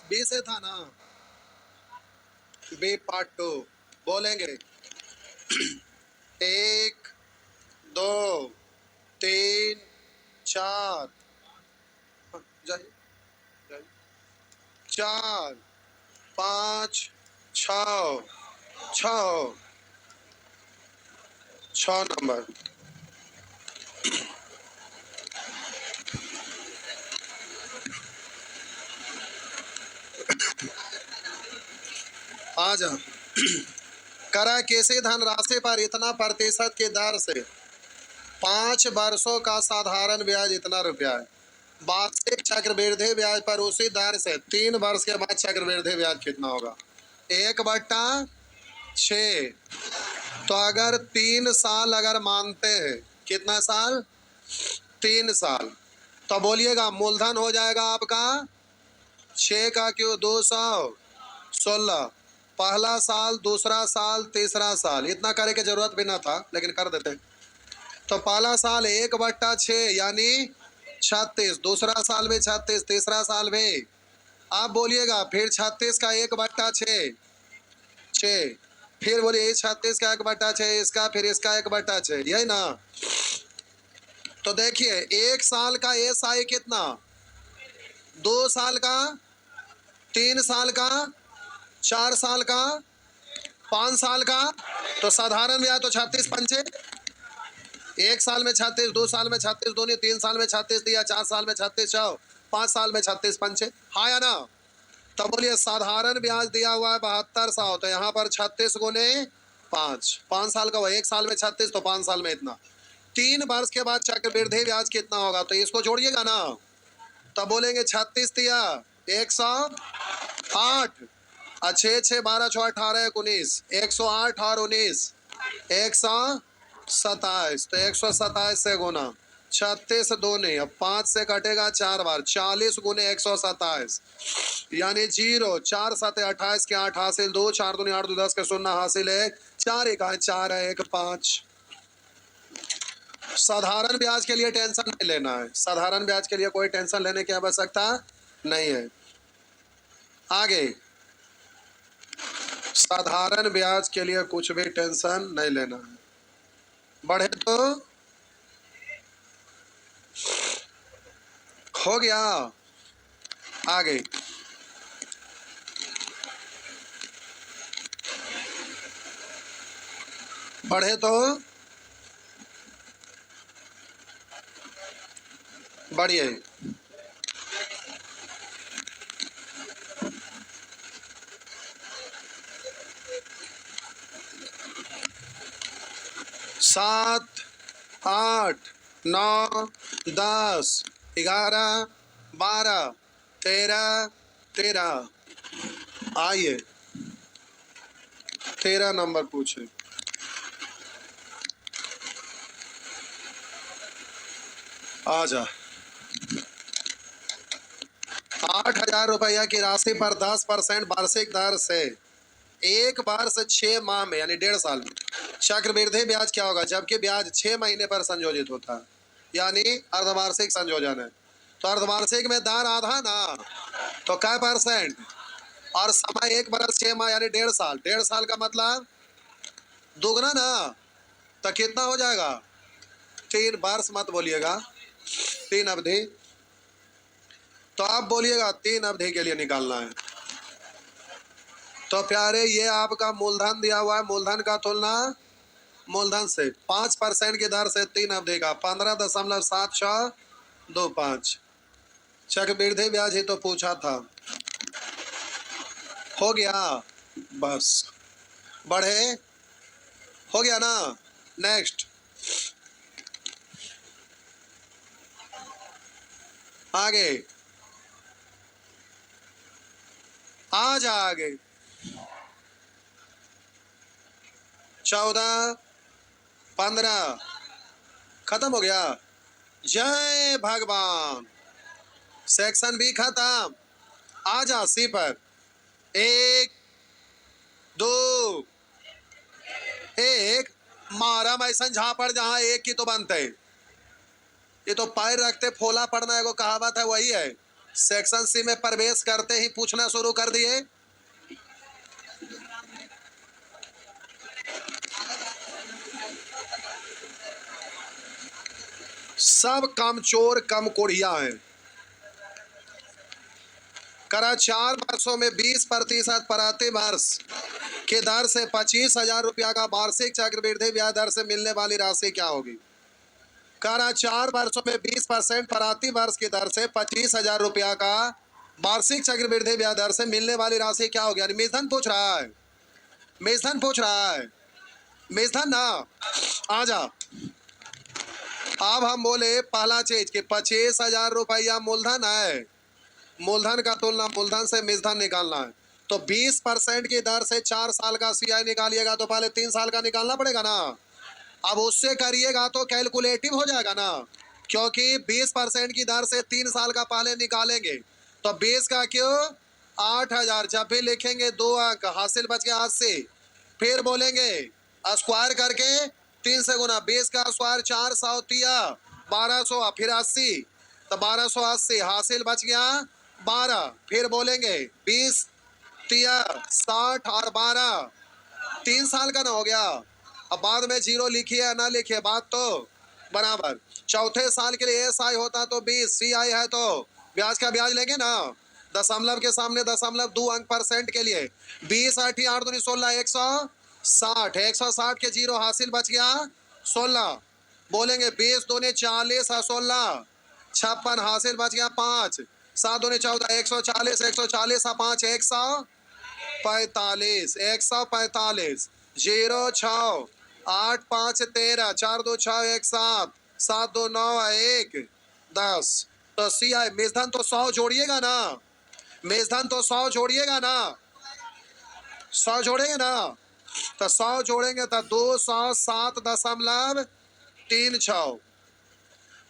B से था ना, बी पार्ट 2 बोलेंगे। 1 2 3 4 जाइए जाइए, 4 5 6 6 6 नंबर। आ जा। करा कैसे धनराशि पर इतना प्रतिशत की दर से 5 वर्षों का साधारण ब्याज इतना रुपया है। वार्षिक चक्रवृद्धि ब्याज पर उसी दर से 3 वर्ष के बाद चक्रवृद्धि ब्याज कितना होगा? 1/6। तो अगर 3 साल अगर मानते हैं, कितना साल? 3 साल। तो बोलिएगा मूलधन हो जाएगा आपका 6 का क्यों 216। पहला साल, दूसरा साल, तीसरा साल, इतना करे की जरूरत भी ना था लेकिन कर देते। तो पहला साल 1/6 यानी 36, दूसरा साल भी 36, तीसरा साल भी। आप बोलिएगा फिर 36 का 1/6 6, फिर बोलिए 36 का 1/6 इसका, फिर इसका 1/6, यही ना। तो देखिए 1 साल का एसआई कितना, 2 साल का, 3 साल का, 4 साल का, 5 साल का। तो साधारण ब्याज तो 36 पंचे, 1 साल में 36, 2 साल में 36 दूनी, 3 साल में 36 दिया, 4 साल में 36 छो, 5 साल में 36 पंचे, हाँ या ना। तब बोलिए साधारण ब्याज दिया हुआ है 7200, तो यहाँ पर 36 गुने 5, 5 साल का हुआ, 1 साल में 36 तो 5 साल में इतना। 3 वर्ष के बाद चक्रवृद्धि ब्याज कितना होगा? तो इसको जोड़िएगा ना, तब बोलेंगे 36 दिया 108, 6 6 12 6 18 19, 108 और 19 127। तो 127 से गुना 36 दूनी, अब 5 से कटेगा 4 बार, 40 गुने 127 यानी 0, 4 7 28 के 8 हासिल 2, 4 दूनी 8 2 10 के 0 हासिल 1, 4 1 4 है 1 5। साधारण ब्याज के लिए टेंशन नहीं लेना है, साधारण ब्याज के लिए कोई टेंशन लेने की आवश्यकता नहीं है। आगे साधारण ब्याज के लिए कुछ भी टेंशन नहीं लेना है। बढ़े तो हो गया। आगे बढ़े तो बढ़िए। 7 8 9 10 11 12 13 13। आइए 13 नंबर पूछे। आजा। 8,000 रुपया की राशि पर 10% वार्षिक दर से 1 वर्ष 6 माह में यानी 1.5 साल में चक्रवृद्धि ब्याज क्या होगा? जबकि ब्याज 6 महीने पर संयोजित होता है, यानी अर्धवार्षिक संयोजन है। तो अर्धवार्षिक में दर आधा ना, तो क्या परसेंट? और समय 1 वर्ष 6 माह यानी 1.5 साल, 1.5 साल का मतलब दुगना ना, तो कितना हो जाएगा? 3 वर्ष मत बोलिएगा, 3 अवधि। तो आप बोलिएगा 3 अवधि के लिए निकालना है। तो प्यारे ये आपका मूलधन दिया हुआ है, मूलधन का तुलना मूलधन से 5% की दर से 3 अवधि का 15.7625। चक्रवृद्धि ब्याज ही तो पूछा था। हो गया बस। बढ़े, हो गया ना। नेक्स्ट आगे, आ जा आगे। 14 15 खत्म हो गया। जय भगवान। सेक्शन बी खत्म। आ जा सी पर। 1 2 1 मारा मैसन झापड़ जहां एक की तो बनते, ये तो पैर रखते फोला पड़ना है, वो कहावत है वही है। सेक्शन सी में प्रवेश करते ही पूछना शुरू कर दिए। सब कम चोर कम कोढ़िया हैं। करा 4 वर्षों में 20% प्रति वर्ष के दर से 25,000 रुपया का वार्षिक चक्रवृद्धि ब्याज दर से मिलने वाली राशि क्या होगी? करा 4 वर्षों में 20% प्रति वर्ष की दर से 25,000 रुपया का वार्षिक चक्रवृद्धि ब्याज दर से मिलने वाली राशि क्या होगी? मेजधन पूछ रहा है, मेजधन पूछ रहा है, मेजधन ना आ जा। अब हम बोले पहला चीज कि 25,000 रुपया मूलधन है, मूलधन का तुलना मूलधन से मेजधन निकालना है। तो 20% की दर से 4 साल का सीआई निकालिएगा तो पहले 3 साल का निकालना पड़ेगा ना। अब उससे करिएगा तो कैलकुलेटिव हो जाएगा ना, क्योंकि 20% की दर से 3 साल का पहले निकालेंगे तो 20 का क्यों 8,000, जब भी लिखेंगे 2 अंक, हासिल बच गया 80। फिर बोलेंगे स्क्वायर करके 3 से गुना, 20 का स्क्वायर 400 तिया 1200, फिर 80 तो 1280, हासिल बच गया 12। फिर बोलेंगे 20 तिया 60 और 12, 3 साल का ना हो गया। अब बाद में जीरो लिखिए या ना लिखिए, बात तो बराबर। चौथे साल के लिए एस आई होता तो 20, सी आई है तो ब्याज का ब्याज लेंगे ना, दशमलव के सामने दशमलव 2 अंक परसेंट के लिए 20 8 8 दूनी 16, 160, 160 के जीरो, हासिल बच गया 16। बोलेंगे 20 दूनी 40 और 16 56, हासिल बच गया 5, 7 दूनी 14, 140, 140 और 5 145, 145, 0 6 8 5 13, 4 2 6 1 7, 7 2 9 1 10। तो सी आई मेजधन तो 100 जोड़िएगा ना, मेजधन तो 100 जोड़िएगा ना, 100 जोड़ेंगे ना, तो 100 जोड़ेंगे तो 207.36।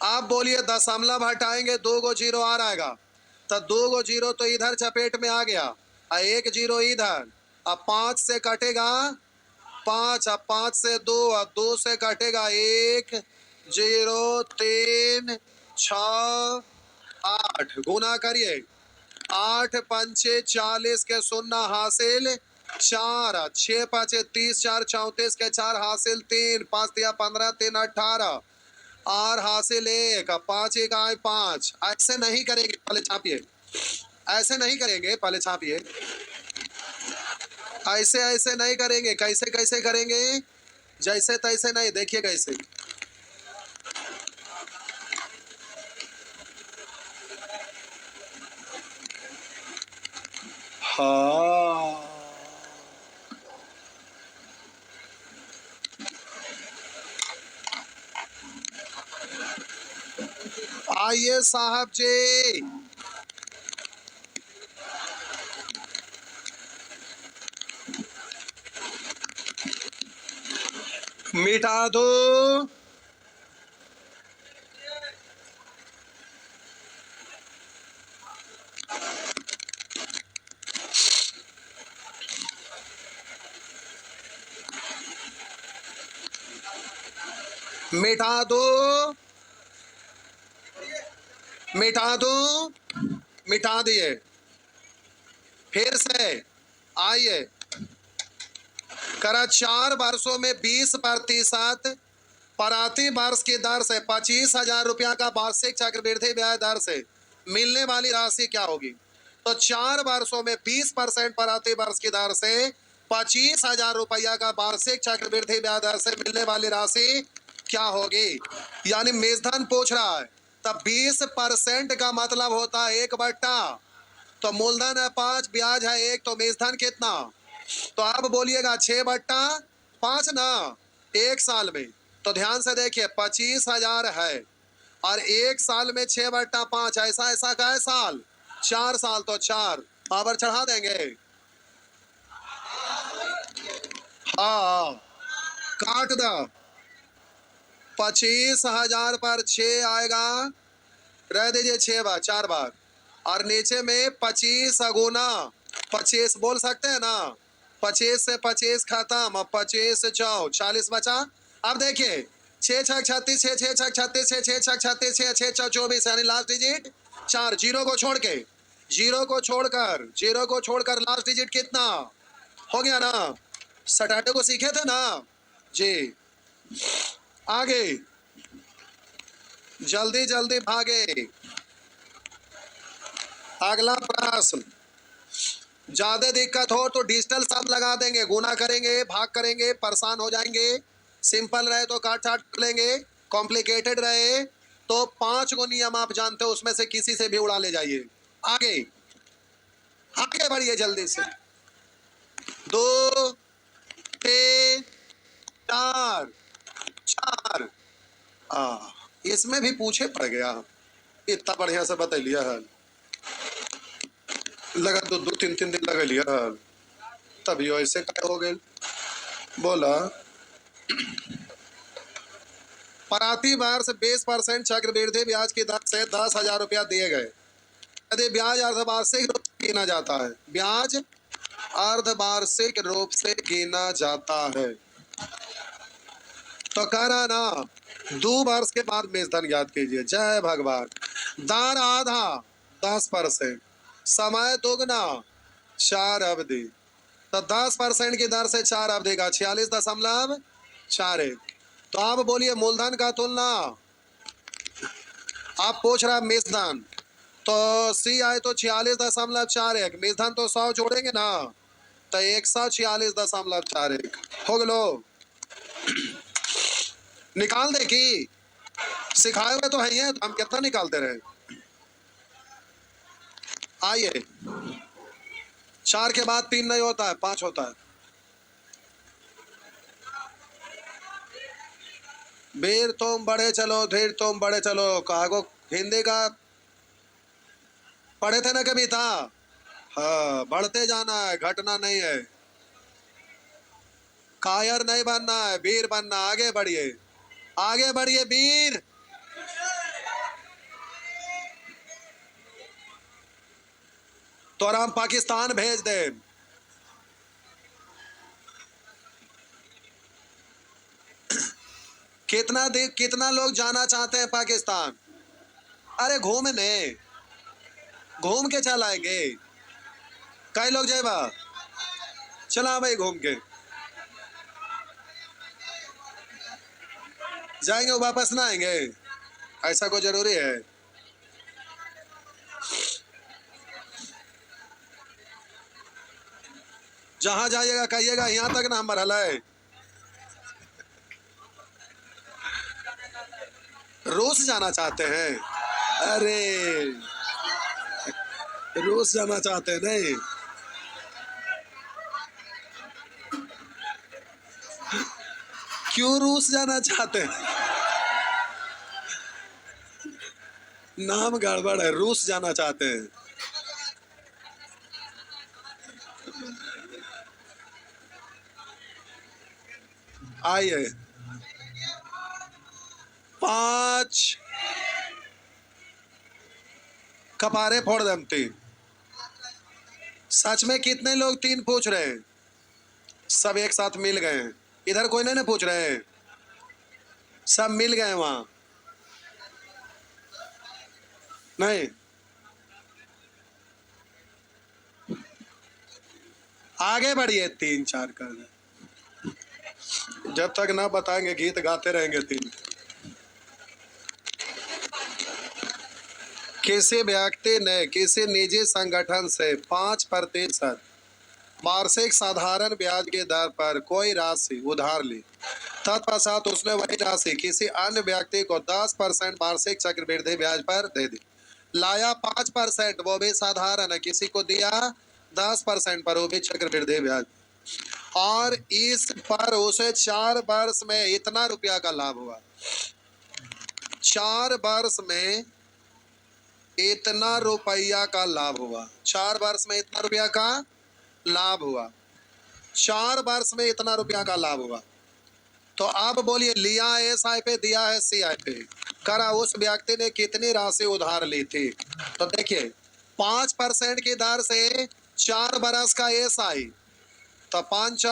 आप बोलिए दशमलव हटाएंगे 2 गो जीरो आ रहेगा, तो 2 गो जीरो तो इधर चपेट में आ गया, 1 जीरो इधर। अब 5 से कटेगा 5, अब 5 से 2, अब 2 से कटेगा 1 0 3 6 8, गुना करिए 8 पंचे 40 के 0, हासिल 4, 6 पाँचे 30, 4 34 के 4, हासिल 3, 5 दिया 15, 3 18 और हासिल 1, 5 1 आए 5। ऐसे नहीं करेंगे, पहले छापिए, ऐसे नहीं करेंगे, पहले छापिए, ऐसे ऐसे नहीं करेंगे। कैसे कैसे करेंगे? जैसे तैसे नहीं, देखिए कैसे। हाँ, आइए साहब जी, मिटा दो मिटा दो मिटा दो, मिटा दिए। फिर से आइए, करा 4 वर्षों में 20% प्रति वर्ष की दर से 25,000 रुपया का वार्षिक चक्रवृद्धि ब्याज दर से मिलने वाली राशि क्या होगी? तो 4 वर्षों में 20% प्रति वर्ष की दर से 25,000 रुपया का वार्षिक चक्रवृद्धि ब्याज दर से मिलने वाली राशि क्या होगी? यानी मेजधन पूछ रहा है, तब 20% का मतलब होता है 1/, तो मूलधन है 5, ब्याज है 1, तो मेजधन कितना? तो आप बोलिएगा 6/5 ना, 1 साल में। तो ध्यान से देखिए 25,000 है और 1 साल में 6/5, ऐसा ऐसा का है साल, 4 साल, तो 4 पावर चढ़ा देंगे। हाँ, काट दो, 25,000 पर 6 आएगा, रह दीजिए 6 बार 4 बार, और नीचे में 25 गुना 25 बोल सकते हैं ना, 25 से 25 खत्म, अब 25 से 40 बचा। अब देखिए 6 6 36, 6 6 6 36, 6 6 36, 6 6 24, यानी लास्ट डिजिट 4, जीरो को छोड़ के, जीरो को छोड़कर लास्ट डिजिट कितना हो गया ना? सटाटे को सीखे थे ना जी। आगे जल्दी जल्दी भागे। अगला प्रश्न, ज्यादा दिक्कत हो तो डिजिटल शब्द लगा देंगे, गुना करेंगे, भाग करेंगे, परेशान हो जाएंगे। सिंपल रहे तो काट छाट लेंगे, कॉम्प्लिकेटेड रहे तो 5 को नियम आप जानते हो, उसमें से किसी से भी उड़ा ले जाइए। आगे आगे बढ़िए जल्दी से। 2 3 4 4। इसमें भी पूछे पड़ गया, इतना बढ़िया से बता लिया है, लगा 2-3 दिन लगा लिया है, तभी ऐसे क्या हो गए। बोला प्रति वर्ष 20% चक्रवृद्धि ब्याज की दर से 10,000 रुपया दिए गए यदि ब्याज अर्धवार्षिक रूप से गिना जाता है। ब्याज अर्धवार्षिक रूप से गिना जाता है तो कह रहा ना 2 वर्ष के बाद मेषधन ज्ञात कीजिए। जय भगवान। दर आधा 10%, समय दोगुना 4 अवधि, तो 10% की दर से 4 अवधि का 46.41। तो आप बोलिए मूलधन का तुलना, आप पूछ रहा मेषधन, तो सी आए तो 46.41, मेषधन तो 100 जोड़ेंगे ना, तो 146.41 हो गलो। निकाल दे कि सिखाए हुए तो है ही है, तो हम कितना निकालते रहे। आइए 4 के बाद 3 नहीं होता है, 5 होता है। वीर तुम बढ़े चलो, धीर तुम बढ़े चलो, कागो हिंदी का पढ़े थे ना कभी था। हाँ, बढ़ते जाना है, घटना नहीं है। कायर नहीं बनना है, वीर बनना। आगे बढ़िए, आगे बढ़िए वीर। तो हम पाकिस्तान भेज दे। कितना लोग जाना चाहते हैं पाकिस्तान? अरे घूमने, घूम के चल आएंगे। कई लोग जाएगा, चला भाई घूम के जाएंगे, वापस ना आएंगे, ऐसा कोई जरूरी है? जहां जाइएगा कहिएगा यहां तक ना हमारा है। रूस जाना चाहते हैं? अरे रूस जाना चाहते हैं नहीं? क्यों रूस जाना चाहते हैं? नाम गड़बड़ है, रूस जाना चाहते हैं। आइए 5 कपारे फोड़ दम 3। सच में कितने लोग 3 पूछ रहे हैं? सब एक साथ मिल गए हैं, इधर कोई नहीं पूछ रहे हैं, सब मिल गए वहां। नहीं, आगे बढ़िए, 3-4 कर दे। जब तक ना बताएंगे गीत गाते रहेंगे 3। किसी व्यक्ति ने किसी निजी संगठन से 5% वार्षिक साधारण ब्याज की दर पर कोई राशि उधार ली, तत्पश्चात उसने वही राशि किसी अन्य व्यक्ति को 10% वार्षिक चक्रवृद्धि ब्याज पर दे दी। लाया 5%, वो भी साधारण है, किसी को दिया 10% पर, वो भी चक्रवृद्धि ब्याज, और इस पर उसे 4 वर्ष में इतना रुपया का लाभ हुआ। 4 वर्ष में इतना रुपया का लाभ हुआ, 4 वर्ष में इतना रुपया का लाभ हुआ, 4 वर्ष में इतना रुपया का लाभ हुआ। तो आप बोलिए, लिया SI पे, दिया है CI पे, करा उस व्यक्ति ने कितनी राशि उधार ली थी? तो देखिए 5% की दर से 4 बरस का SI, तो 5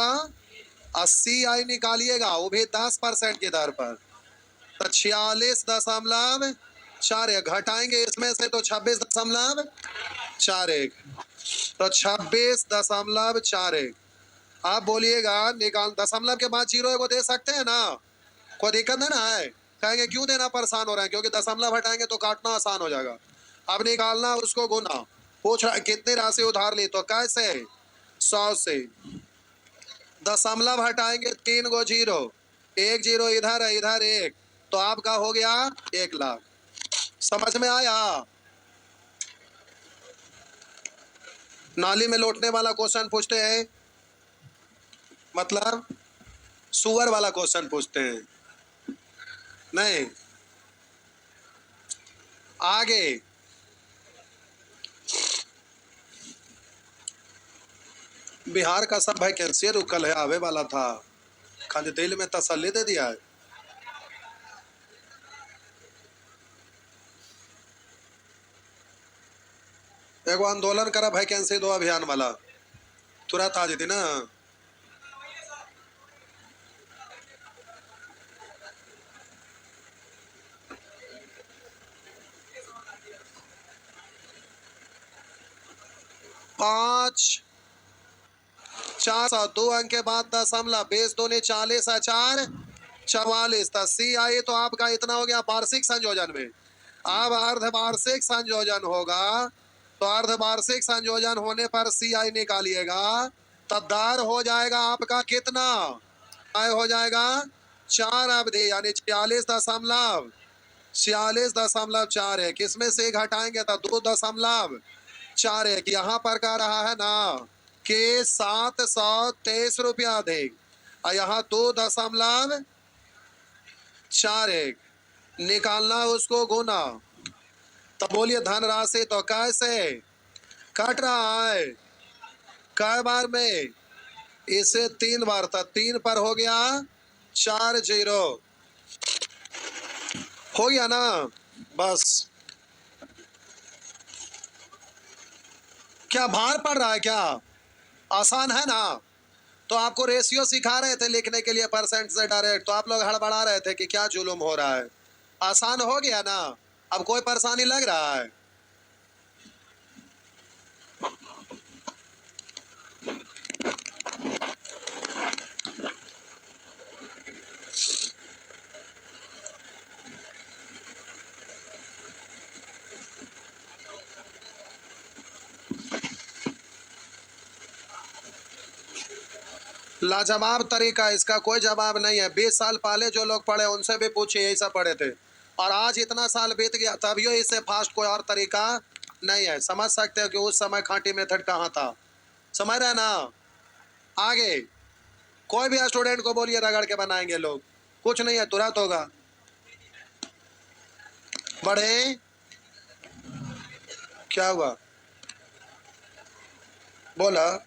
80 निकालिएगा, वो भी 10% की दर पर, तो 46.46 41 घटाएंगे इसमें से तो 26.41, तो 26.41। आप बोलिएगा निकाल, दशमलव के बाद जीरो को दे सकते हैं ना, कोई दिक्कत है ना? है कहेंगे क्यों देना परेशान हो रहे हैं, क्योंकि दशमलव हटाएंगे तो काटना आसान हो जाएगा। अब निकालना उसको गुना, पूछ रहा कितनी राशि उधार ली, तो कैसे 100 से दशमलव हटाएंगे 3 गो जीरो, 1 जीरो इधर है इधर 1, तो आपका हो गया 1 लाख। समझ में आया? नाली में लौटने वाला क्वेश्चन पूछते हैं, मतलब सुअर वाला क्वेश्चन पूछते हैं नहीं। आगे बिहार का सब वैकेंसी रुकल है, आवे वाला था, खाली दिल में तसल्ली दे दिया है। एगो आंदोलन करा वैकेंसी दो अभियान वाला, तुरंत आ जाती ना। पांच 4 2 अंक के बाद दशमलव, 20 दूनी 40 4 44, सी आई तो आपका इतना हो गया वार्षिक संयोजन में। अब अर्धवार्षिक संयोजन होगा, तो अर्धवार्षिक संयोजन होने पर सी आई निकालिएगा, तो दर हो जाएगा आपका कितना, आय हो जाएगा 4 अवधि, यानी 46.41। किसमें से घटाएंगे तो 2.41। यहाँ पर कह रहा है ना कि 723 रुपया अधिक, और यहाँ 2.41 निकालना उसको गुना, तो बोलिए धनराशि तो कैसे कट रहा है, कै बार में, इसे 3 बार था, 3 पर हो गया 4 जीरो, हो गया ना बस। क्या भार पड़ रहा है क्या? आसान है ना? तो आपको रेशियो सिखा रहे थे लिखने के लिए परसेंट से डायरेक्ट, तो आप लोग हड़बड़ा रहे थे कि क्या जुलुम हो रहा है। आसान हो गया ना, अब कोई परेशानी लग रहा है? लाजवाब तरीका, इसका कोई जवाब नहीं है। 20 साल पहले जो लोग पढ़े उनसे भी पूछिए, यही सब पढ़े थे, और आज इतना साल बीत गया तभी इससे फास्ट कोई और तरीका नहीं है। समझ सकते हो कि उस समय खांटी मेथड कहाँ था, समझ रहे ना? आगे कोई भी स्टूडेंट को बोलिए रगड़ के बनाएंगे लोग, कुछ नहीं है, तुरंत होगा। बढ़े, क्या हुआ बोला,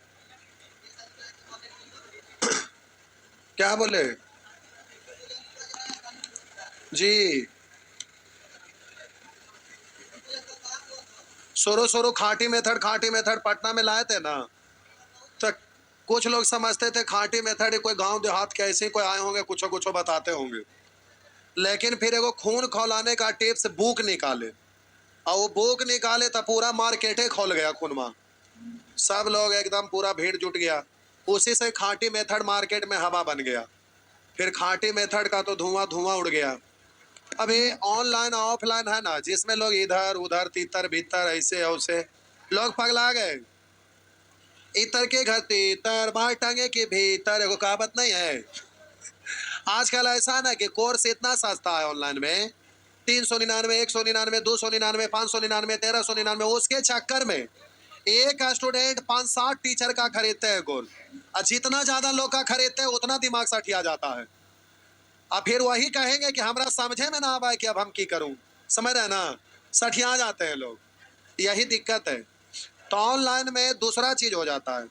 क्या बोले जी? शुरू खाटी मेथड पटना में लाए थे ना, तो कुछ लोग समझते थे खाटी मेथड कोई गांव देहात के ऐसे कोई आए होंगे, कुछ कुछ बताते होंगे, लेकिन फिर एगो खून खौलाने का टिप्स बुक निकाले, और वो बुक निकाले तो पूरा मार्केटे खोल गया खूनमा, सब लोग एकदम पूरा भीड़ जुट गया, उसी से खाटी मेथड मार्केट में हवा बन गया। फिर खाटी मेथड का तो धुआं धुआं उड़ गया। अभी ऑनलाइन ऑफलाइन है ना, जिसमें लोग इधर उधर तीतर भीतर ऐसे वैसे लोग पगला गए। इतर के घर तीतर बाहर टांगे के भीतर, एगो कहावत नहीं है? आजकल ऐसा ना कि कोर्स इतना सस्ता है ऑनलाइन में, 399, 199, 299, 599, 1399, उसके चक्कर में एक स्टूडेंट 5-7 टीचर का खरीदते हैं गोल, और जितना ज्यादा लोग का खरीदते हैं उतना दिमाग सठिया जाता है। अब फिर वही कहेंगे कि हमरा समझे में ना आवा कि अब हम की करूं, समझ रहे ना, सठिया जाते हैं लोग, यही दिक्कत है। तो ऑनलाइन में दूसरा चीज हो जाता है।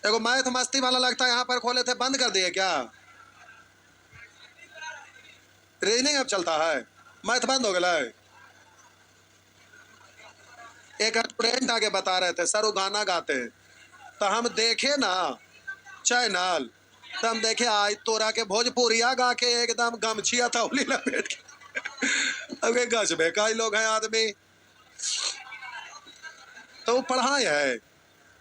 एगो मैथ मस्ती वाला लगता है यहाँ पर खोले थे, बंद कर दिए क्या? रीजनिंग अब चलता है, मैथ बंद हो गया है। एक स्टूडेंट आगे बता रहे थे सर वो गाना गाते हैं, तो हम देखे ना चैनल, तो हम देखे आज तोरा के भोजपुरिया गा के एकदम गमछिया तौली लपेट के अब गज में कई लोग हैं आदमी, तो वो पढ़ाई है।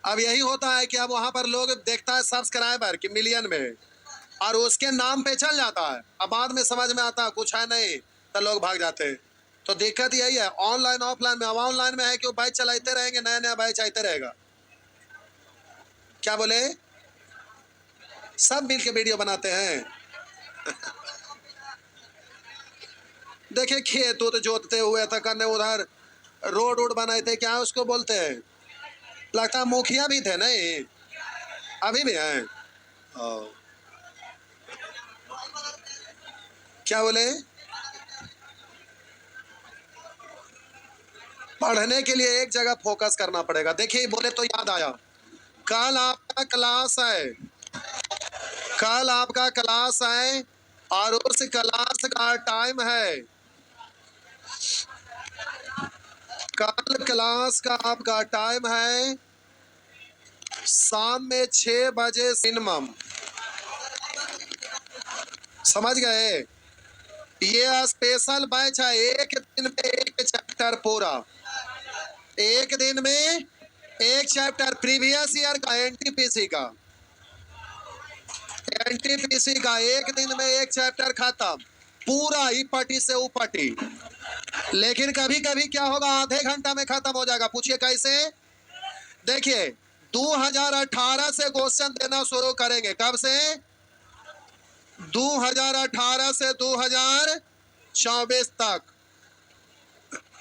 अब यही होता है कि अब वहां पर लोग देखता है सब्सक्राइबर कि मिलियन में, और उसके नाम पे चल जाता है। अब बाद में समझ में आता है कुछ है नहीं, तो लोग भाग जाते हैं। तो दिक्कत यही है ऑनलाइन ऑफलाइन में। अब ऑनलाइन में है कि वो बैच चलाते रहेंगे, नया नया बैच आते रहेगा। क्या बोले? सब मिल के वीडियो बनाते हैं। देखिए खेत उत जोतते हुए था करने, उधर रोड वोड बनाए थे, क्या उसको बोलते हैं, लगता है मुखिया भी थे नहीं, अभी भी हैं। क्या बोले? पढ़ने के लिए एक जगह फोकस करना पड़ेगा। देखिए बोले तो याद आया, कल आपका क्लास है, कल आपका क्लास है, और उस क्लास का टाइम है, कल क्लास का आपका टाइम है शाम में 6 बजे मिनिमम। समझ गए? ये स्पेशल बैच है, एक दिन में एक चैप्टर पूरा, एक दिन में एक चैप्टर। प्रीवियस ईयर का एनटीपीसी का, एनटीपीसी का एक दिन में एक चैप्टर खत्म, पूरा ई पार्टी से ऊ पार्टी। लेकिन कभी कभी क्या होगा, आधे घंटा में खत्म हो जाएगा। पूछिए कैसे? देखिए 2018 से क्वेश्चन देना शुरू करेंगे। कब से? 2018 से 2024 तक।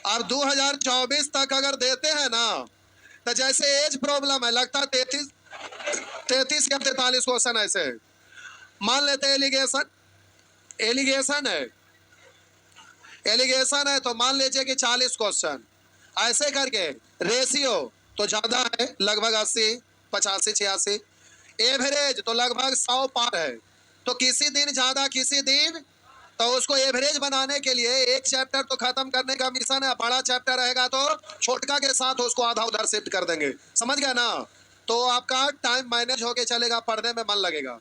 अब 2024 तक अगर देते हैं ना, तो जैसे एज प्रॉब्लम है, लगता है 33 या 43 क्वेश्चन ऐसे। मान लेते हैं एलिगेशन, एलिगेशन है, एलिगेशन है तो मान लीजिए कि 40 क्वेश्चन ऐसे करके। रेशियो तो ज्यादा है, लगभग 80, 85, 86। एवरेज तो लगभग 100 पार है। तो किसी दिन ज्यादा किसी दिन, तो उसको एवरेज बनाने के लिए एक चैप्टर तो खत्म करने का मिशन है। बड़ा चैप्टर रहेगा तो छोटका के साथ उसको आधा उधर शिफ्ट कर देंगे। समझ गया ना? तो आपका टाइम मैनेज होके चलेगा, पढ़ने में मन लगेगा।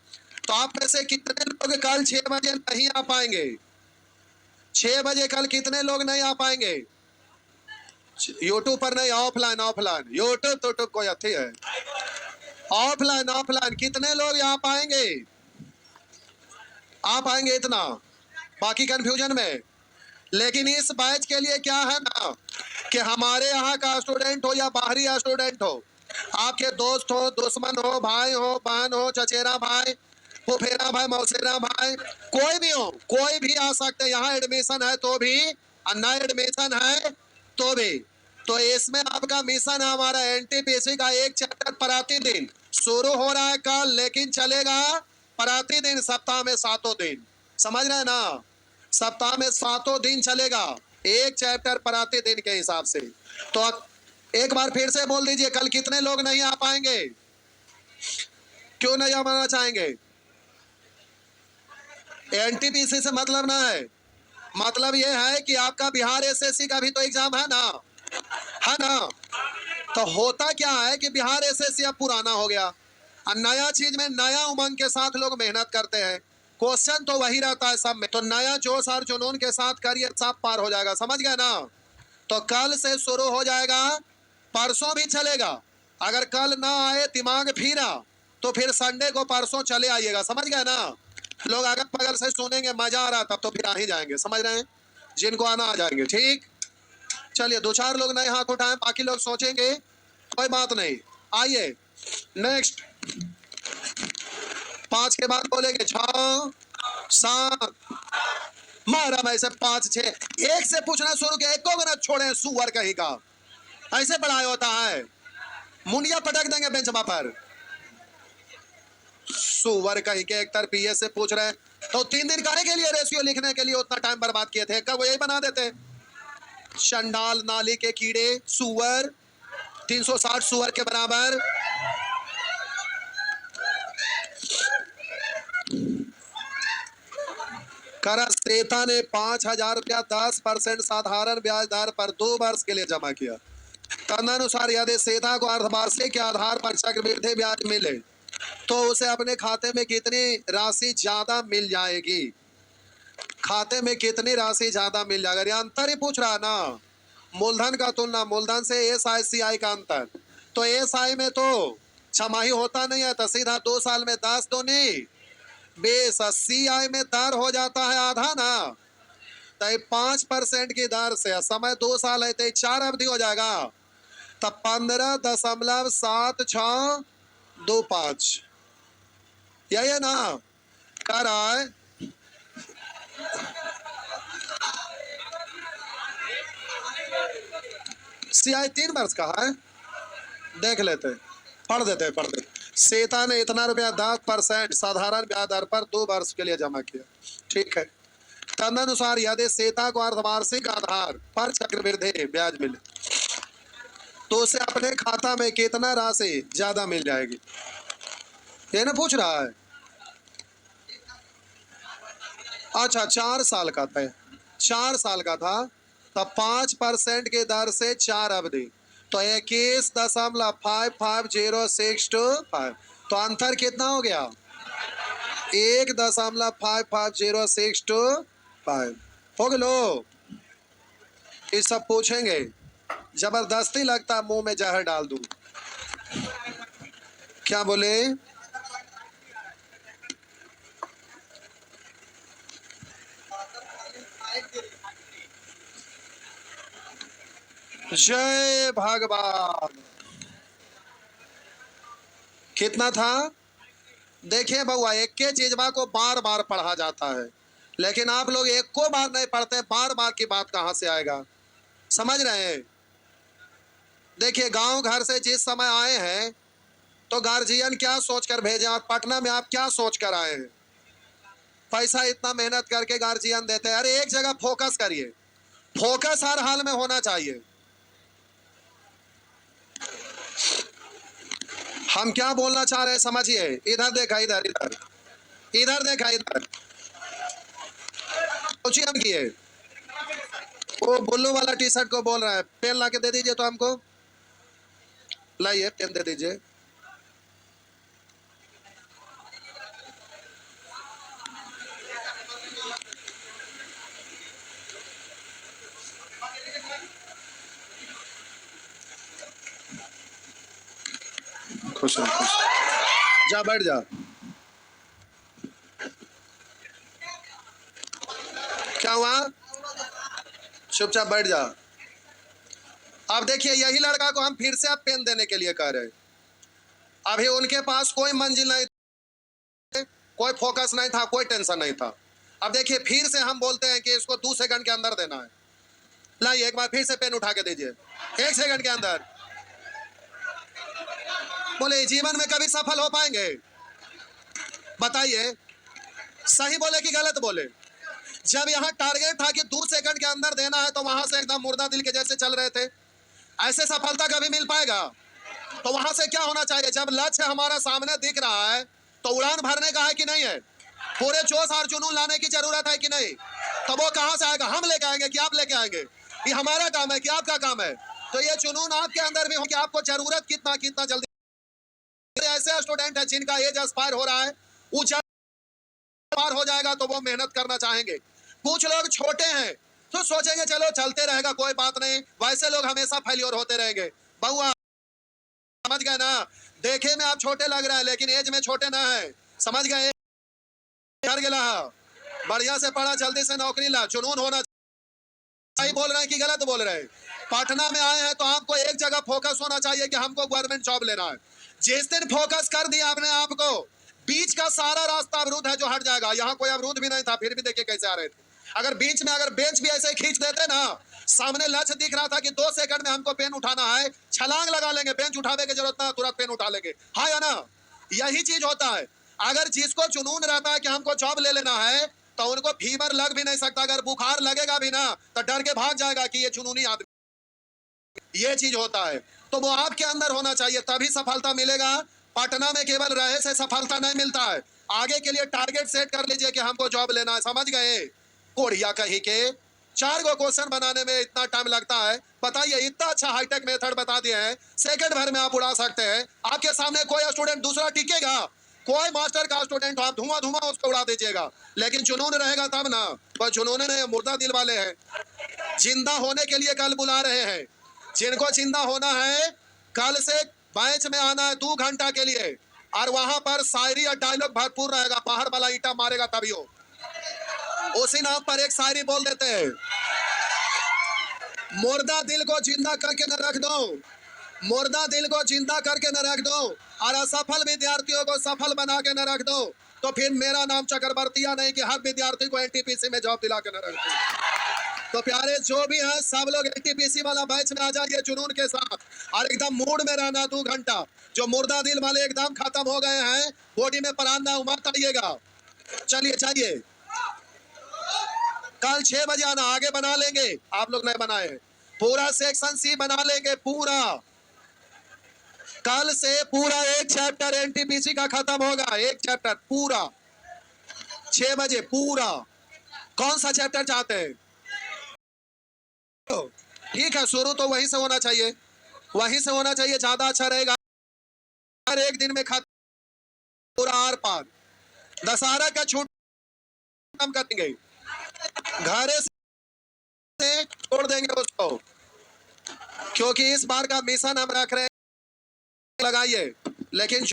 तो आप में से कितने लोग कल 6 बजे नहीं आ पाएंगे? 6 बजे कल कितने लोग नहीं आ पाएंगे? यूट्यूब पर नहीं, ऑफलाइन, ऑफलाइन। यूट्यूब तो कोई अच्छी है, ऑफलाइन, ऑफलाइन। कितने लोग यहाँ पाएंगे? आ पाएंगे इतना, बाकी कंफ्यूजन में। लेकिन इस बैच के लिए क्या है ना, कि हमारे यहाँ का स्टूडेंट हो या बाहरी स्टूडेंट हो, आपके दोस्त हो, दुश्मन हो, भाई हो, बहन हो, चचेरा भाई, फुफेरा भाई, मौसेरा भाई, कोई भी हो, कोई भी आ सकते हैं। यहाँ एडमिशन है तो भी, न एडमिशन है तो भी। तो इसमें आपका मिशन है हमारा एनटीपीसी का एक चैप्टर प्रतिदिन शुरू हो रहा है कल, लेकिन चलेगा प्रतिदिन, सप्ताह में 7 दिन। समझ रहे हैं ना? सप्ताह में 7 दिन चलेगा, एक चैप्टर प्रतिदिन के हिसाब से। तो एक बार फिर से बोल दीजिए, कल कितने लोग नहीं आ पाएंगे? क्यों नहीं आना चाहेंगे? एनटीपीसी से मतलब ना है, मतलब यह है कि आपका बिहार एसएससी का भी तो एग्जाम है ना, है ना? तो होता क्या है कि बिहार एसएससी अब पुराना हो गया, और नया चीज में नया उमंग के साथ लोग मेहनत करते हैं। क्वेश्चन तो वही रहता है सब में, तो नया जोश और जुनून के साथ करियर सब पार हो जाएगा। समझ गए ना? तो कल से शुरू हो जाएगा, परसों भी चलेगा। अगर कल ना आए, दिमाग फिरा, तो फिर संडे को परसों चले आइएगा। समझ गए ना? लोग अगर बगल से सुनेंगे मजा आ रहा, तब तो फिर आ ही जाएंगे। समझ रहे हैं? जिनको आना आ जाएंगे। ठीक, चलिए 2-4 लोग नए हाथ उठाएं, बाकी लोग सोचेंगे, कोई बात नहीं। आइए नेक्स्ट, 5 के बाद बोलेंगे 6, 7, मारा मैं से 5, 6। एक से पूछना शुरू किया, एको मिनट छोड़े, सुअर कहीं का। ऐसे पढ़ाई होता है? मुंडिया पटक देंगे बेंचमा पर। सुअर कहीं के, एक तरफ से पूछ रहे हैं, तो 3 दिन करने के लिए रेशियो लिखने के लिए उतना टाइम बर्बाद किए थे, कब यही बना देते। शंडाल नाली के कीड़े, सुअर, 360 सुअर के बराबर। करस्तेता ने 5,000 रुपया 10% साधारण ब्याज दर पर 2 वर्ष के लिए जमा किया। तदनुसार यदि सेता को अर्धवार्षिक के आधार पर चक्रवृद्धि ब्याज मिले, तो उसे अपने खाते में कितनी राशि ज्यादा मिल जाएगी? खाते में कितनी राशि ज्यादा मिल जाएगा, ये अंतर ही पूछ रहा है ना। मूलधन का तुलना, मूलधन से SICI का अंतर। तो SI में तो छमाही होता नहीं है, तो सीधा 2 साल में 10 दूनी 20। CI में दर हो जाता है आधा ना, तो 5% की दर से, समय 2 साल है तो 4 अवधि हो जाएगा, तब 15.7625 यही है ना। कह रहा है CI 3 वर्ष का है, देख लेते, पढ़ देते। सीता ने इतना रुपया 10% साधारण ब्याज दर पर 2 वर्ष के लिए जमा किया, ठीक है। तदनुसार यदि सीता को अर्धवार्षिक आधार पर चक्रवृद्धि ब्याज मिले तो उसे अपने खाता में कितना राशि ज्यादा मिल जाएगी, ये ना पूछ रहा है। अच्छा 4 साल का था, 4 साल का था, तब 5% की दर से 4 अवधि, तो 21.55065। तो अंतर कितना हो गया, 1.55065 हो गए लो। ये सब पूछेंगे, जबरदस्ती लगता मुंह में जहर डाल दूं। क्या बोले, जय भगवान। कितना था, देखिए बउआ, एक के चीजवा को बार बार पढ़ा जाता है, लेकिन आप लोग एक को बार नहीं पढ़ते, बार बार की बात कहां से आएगा, समझ रहे हैं। देखिए गांव घर से जिस समय आए हैं तो गार्जियन क्या सोचकर भेजे, और पटना में आप क्या सोचकर आए हैं, पैसा इतना मेहनत करके गार्जियन देते हैं। अरे एक जगह फोकस करिए, फोकस हर हाल में होना चाहिए। हम क्या बोलना चाह रहे हैं समझिए, इधर देखा, इधर इधर इधर देखा, इधर सोचिए हम किए। वो बुल्लू वाला टी-शर्ट को बोल रहा है पेन ला के दे दीजिए, तो हमको लाइए पेन दे दीजिए। खुश रहो, खुश, जा बैठ जा। क्या हुआ, चुपचाप बैठ जा। अब देखिए यही लड़का को हम फिर से अब पेन देने के लिए कह रहे हैं। अभी उनके पास कोई मंजिल नहीं, कोई फोकस नहीं था, कोई टेंशन नहीं था। अब देखिए फिर से हम बोलते हैं कि इसको 2 सेकंड के अंदर देना है। लाइए एक बार फिर से पेन उठा के दीजिए, 1 सेकंड के अंदर। बोले जीवन में कभी सफल हो पाएंगे, बताइए, सही बोले कि गलत बोले। जब यहाँ टारगेट था कि 2 सेकंड के अंदर देना है, तो वहां से एकदम मुर्दा दिल के जैसे चल रहे थे। ऐसे सफलता कभी मिल पाएगा, तो वहां से क्या होना चाहिए, जब लक्ष्य हमारा सामने दिख रहा है तो उड़ान भरने का है कि नहीं है, पूरे जोश और जुनून लाने की जरूरत है कि नहीं। तो वो कहां से आएगा, हम लेके आएंगे कि आप लेके आएंगे, ये हमारा काम है कि आपका काम है। तो ये जुनून आपके अंदर भी हो कि आपको जरूरत कितना कितना जल्दी। ऐसे स्टूडेंट है जिनका एज एक्सपायर हो रहा है, वो पार हो जाएगा तो वो मेहनत करना चाहेंगे। कुछ लोग छोटे हैं तो सोचेंगे चलो चलते रहेगा, कोई बात नहीं, वैसे लोग हमेशा फेल्योर होते रहेंगे। बहुआ समझ गए ना, देखे में आप छोटे लग रहे हैं लेकिन एज में छोटे ना है, समझ गए। कर गया, बढ़िया से पढ़ा, जल्दी से नौकरी ला, जुनून होना। सही बोल रहे हैं कि गलत बोल रहे हैं। पटना में आए हैं तो आपको एक जगह फोकस होना चाहिए कि हमको गवर्नमेंट जॉब लेना है। जिस दिन फोकस कर दिया आपने आपको, बीच का सारा रास्ता अवरुद्ध है जो हट जाएगा। यहाँ कोई अवरुद्ध भी नहीं था, फिर भी देखिए कैसे आ रहे थे। अगर बीच में अगर बेंच भी ऐसे खींच देते ना, सामने लक्ष्य दिख रहा था कि 2 सेकंड में हमको पेन उठाना है, छलांग लगा लेंगे, बेंच उठाने की जरूरत ना, तुरंत पेन उठा लेंगे, हाँ या ना। यही चीज होता है। अगर जिसको जुनून रहता है कि हमको जॉब ले लेना है, तो उनको फीवर लग भी नहीं सकता, अगर बुखार लगेगा भी ना तो डर के भाग जाएगा कि ये जुनूनी आदमी। ये चीज होता है, तो वो आपके अंदर होना चाहिए, तभी सफलता मिलेगा। पटना में केवल रहे से सफलता नहीं मिलता है, आगे के लिए टारगेट सेट कर लीजिए कि हमको जॉब लेना है, समझ गए। कोढ़िया कही के 4 गो क्वेश्चन बनाने में इतना टाइम लगता है, बताइए, इतना अच्छा हाईटेक मेथड बता दिए हैं, सेकंड भर में आप उड़ा सकते हैं। आपके सामने कोई स्टूडेंट दूसरा टिकेगा, कोई मास्टर का स्टूडेंट हो, आप धुआं धुआं उसको उड़ा दीजिएगा, लेकिन जुनून रहेगा तब ना। पर जुनून नहीं, मुर्दा दिल वाले हैं। जिंदा होने के लिए कल बुला रहे हैं। जिनको जिंदा होना है कल से बैच में आना है 2 घंटा के लिए, और वहां पर शायरी और डायलॉग भरपूर रहेगा। बाहर वाला ईटा मारेगा तभी हो। उसी नाम पर एक शायरी बोल देते हैं, मुर्दा दिल को जिंदा करके न रख दो, मुर्दा दिल को जिंदा करके न रख दो, और असफल विद्यार्थियों को सफल बना के न रख दो, तो फिर मेरा नाम चक्रवर्तिया नहीं कि हर विद्यार्थी को एनटीपीसी में जॉब दिला के न रख दो। तो प्यारे जो भी हैं सब लोग एनटीपीसी वाला बैच में आ जाइए जुनून के साथ, और एकदम मूड में रहना 2 घंटा। जो मुर्दा दिल वाले एकदम खत्म हो गए हैं, बॉडी में प्राण ना उमड़ आइएगा। चलिए चलिए, कल 6 बजे आना, आगे बना लेंगे, आप लोग नहीं बनाए हैं। पूरा सेक्शन सी बना लेंगे पूरा। कल से पूरा एक चैप्टर एनटीपीसी का खत्म होगा, एक चैप्टर पूरा 6 बजे पूरा। कौन सा चैप्टर चाहते हैं? ठीक है, शुरू तो वहीं से होना चाहिए, वहीं से होना चाहिए, ज्यादा अच्छा रहेगा। हर एक दिन में खत्म पूरा आर पार। दशहरा का छूट खत्म करेंगे, घरे से छोड़ देंगे उसको, क्योंकि इस बार का मिशन हम रख रहे हैं लगाइए, लेकिन